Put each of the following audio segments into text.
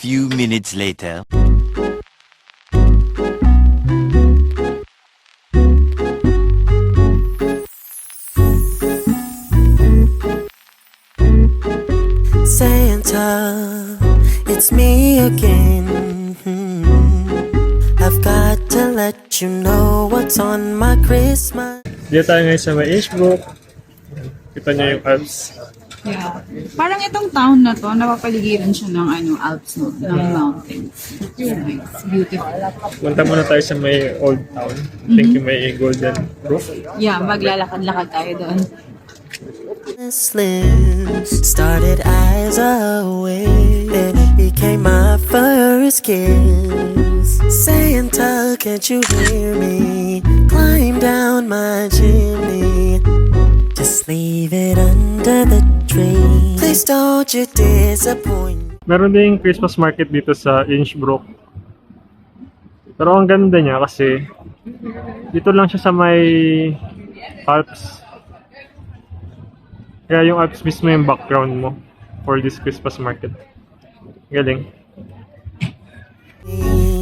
few minutes later. Santa, it's me again. I've got to let you know what's on my Christmas. Dito tayo ngayon sa may Innsbruck. Kita niyo yung Alps. Yeah. Parang itong town na to, napapaligiran siya ng alps, no? Ng mountains. It's nice. Beautiful. Punta muna tayo sa may Old Town. I think yung may golden roof. Yeah, maglalakad-lakad tayo doon. Started eyes away, then it became my first kiss. Santa, can't you hear me? Climb down my chimney. Just leave it under the tree. Please don't you disappoint. Meron ding Christmas market dito sa Innsbruck. Pero ang ganda niya kasi dito lang siya sa may Alps. Kaya yung Alps mismo yung background mo for this Christmas market. Galing.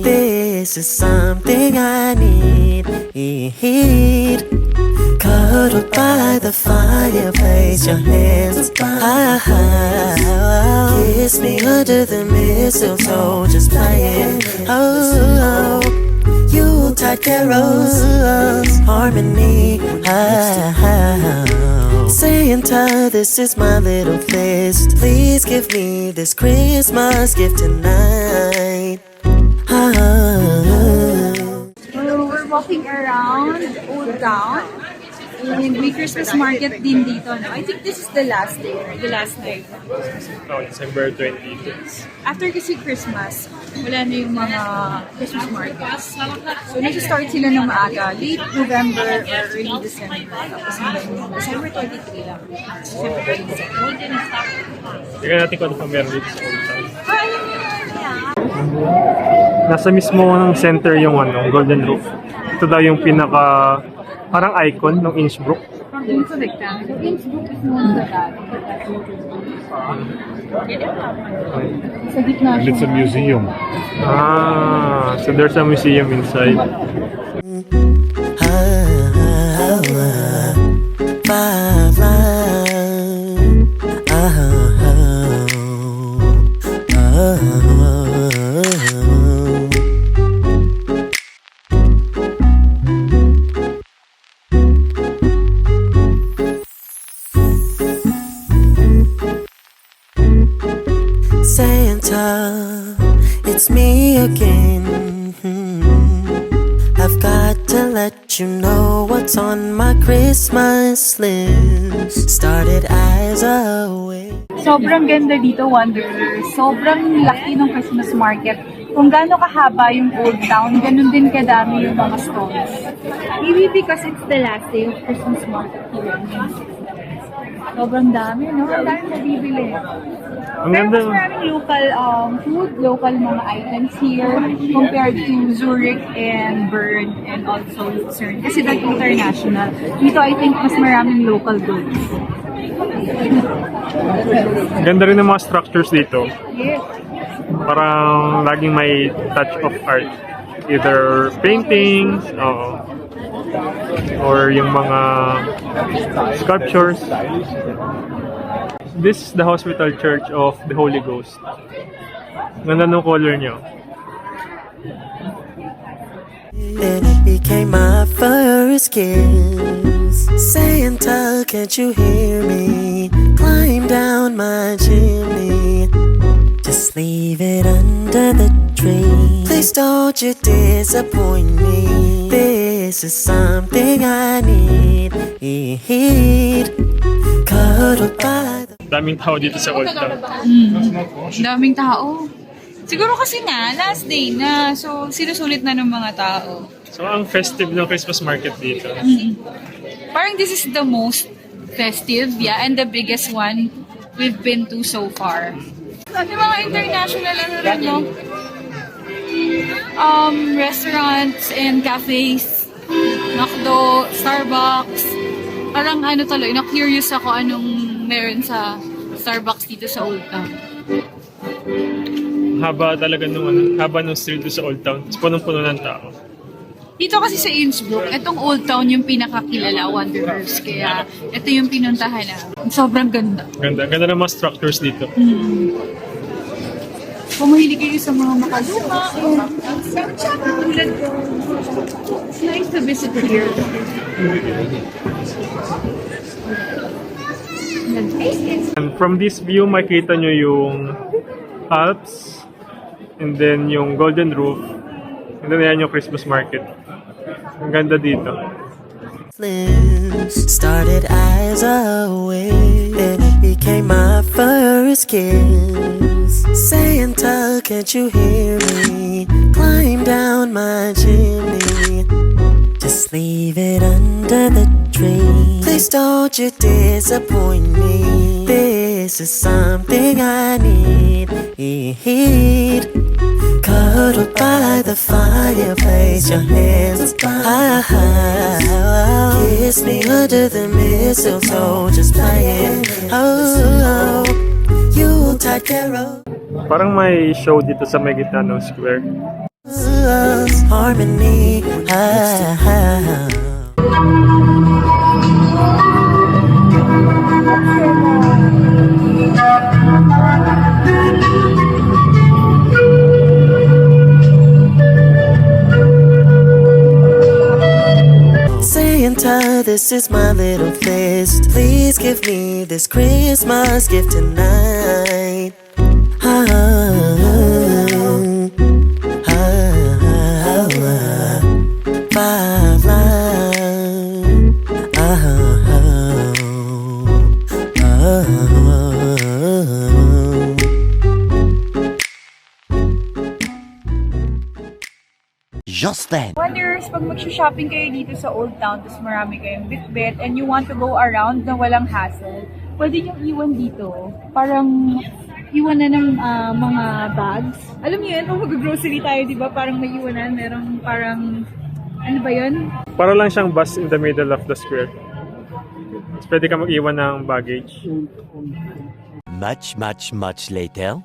This is something I need. Cuddled by the fireplace, your hands are kiss me under the mistletoe, just playing. Oh, Yuletide carols, harmony. Santa, this is my little fist. Please give me this Christmas gift tonight. So, we're walking around Old Town. And may Christmas market din dito, no? I think this is the last day, or the last night. Oh, December 20. After kasi Christmas, wala na yung mga Christmas markets. So, nag-start sila ng maaga, late November or early December. Tapos hanggang December 23 lang. December 27. Tingnan natin kung ano pa meron dito sa Old Town. Nasa mismo ng center yung golden roof. Ito daw yung pinaka parang icon ng Innsbruck. From Innsbruck, Innsbruck is known as that. Sa gitna siya. It's a museum. So there's a museum inside. Santa, it's me again. I've got to let you know what's on my Christmas list. Started eyes away. Sobrang ganda dito, Wanderer. Sobrang laki ng Christmas market. Kung gaano kahaba yung Old Town, ganun din kadami yung mga stalls. Maybe because it's the last day of Christmas market here. Sobrang dami, no? Ang dami mabibili. Ang Pero ganda. mas maraming local food, local mga items here compared to Zurich and Bern and also Lucerne. Kasi that's international. Dito I think mas maraming local goods. Ganda rin ng mga structures dito. Yes. Parang laging may touch of art. Either paintings, or yung mga sculptures. This is the Hospital Church of the Holy Ghost. Ganda ng color niya. Then it became my first kiss. Santa, can't you hear me? Climb down my chimney. Just leave it under the tree. Please don't you disappoint me. This is something I need. Cuddled by the Daming tao dito sa Old Town. Daming tao. Siguro kasi last day na. So, sinusulit na ng mga tao. So, ang festive ng Christmas market dito. Parang this is the most festive, yeah, and the biggest one we've been to so far. Yung mga international rin, no? Restaurants and cafes, McDo, Starbucks. Parang tuloy, na-curious ako anong meron sa Starbucks dito sa Old Town. haba talaga nung haba ng street doon sa Old Town. Tapos punong-puno ng tao. Dito kasi sa Innsbruck, itong Old Town yung pinakakilala, Wanderers. Kaya ito yung pinuntahan na. Sobrang ganda. Ganda ng mga structures dito. Kung mahilig kayo sa mga makaluma, tulad ko, it's nice to visit here. And from this view, makita nyo yung Alps, and then yung Golden Roof, and then yan yung Christmas market. Ang ganda dito. Started as a wave, then it became my first kiss. Santa, can't you hear me? Climb down my chimney. Just leave it under the tree. Please don't you disappoint me. This is something I need. Cuddled by the fireplace, your hands high. Kiss me under the mistletoe, just playing. Oh, Yuletide carol. Parang may show dito sa may gitna ng square. Harmony. Santa, this is my little fist. Please give me this Christmas gift tonight. Just then. Wanderers, pag mag-shopping kayo dito sa Old Town, tapos marami kayong bit-bit, and you want to go around na walang hassle, pwede nyo iwan dito. Parang iwan na ng mga bags. Alam niyo yun, kung mag-grocery tayo, di ba? Parang may iwanan, merong parang, ano ba yun? Para lang siyang bus in the middle of the square. Tapos pwede ka mag-iwan ng baggage. Much later.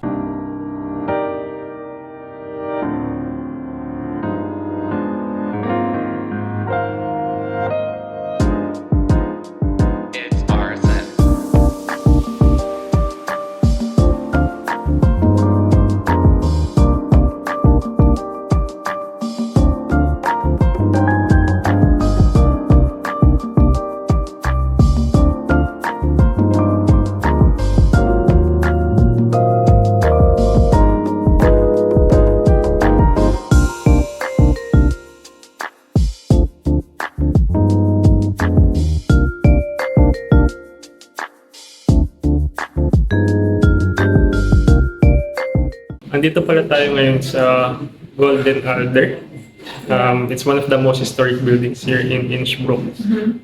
Andito pala tayo ngayon sa Golden Adler. It's one of the most historic buildings here in Innsbruck.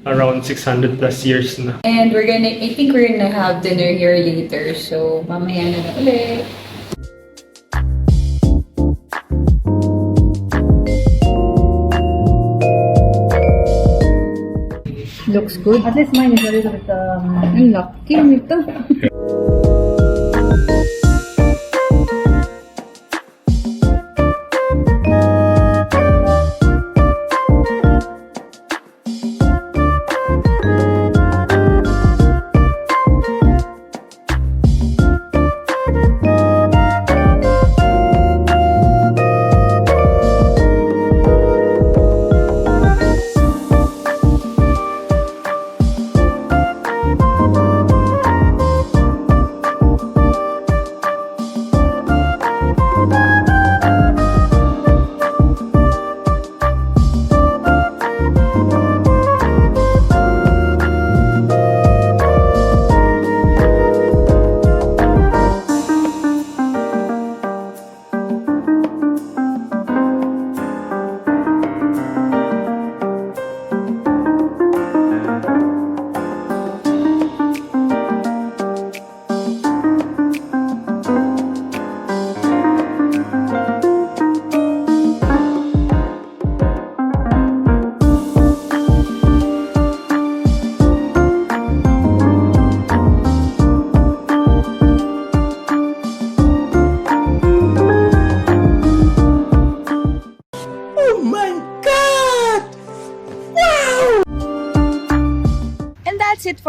Around 600 plus years na. And I think we're gonna have dinner here later. So, mamaya na ulit. Looks good. At least mine is a little bit, lucky nito.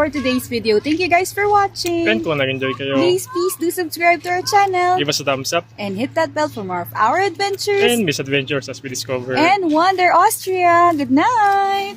for today's video. Thank you guys for watching. And kung nag-enjoy kayo, Please do subscribe to our channel. give us a thumbs up And hit that bell for more of our adventures. and misadventures as we discover. And Wander Austria. Good night!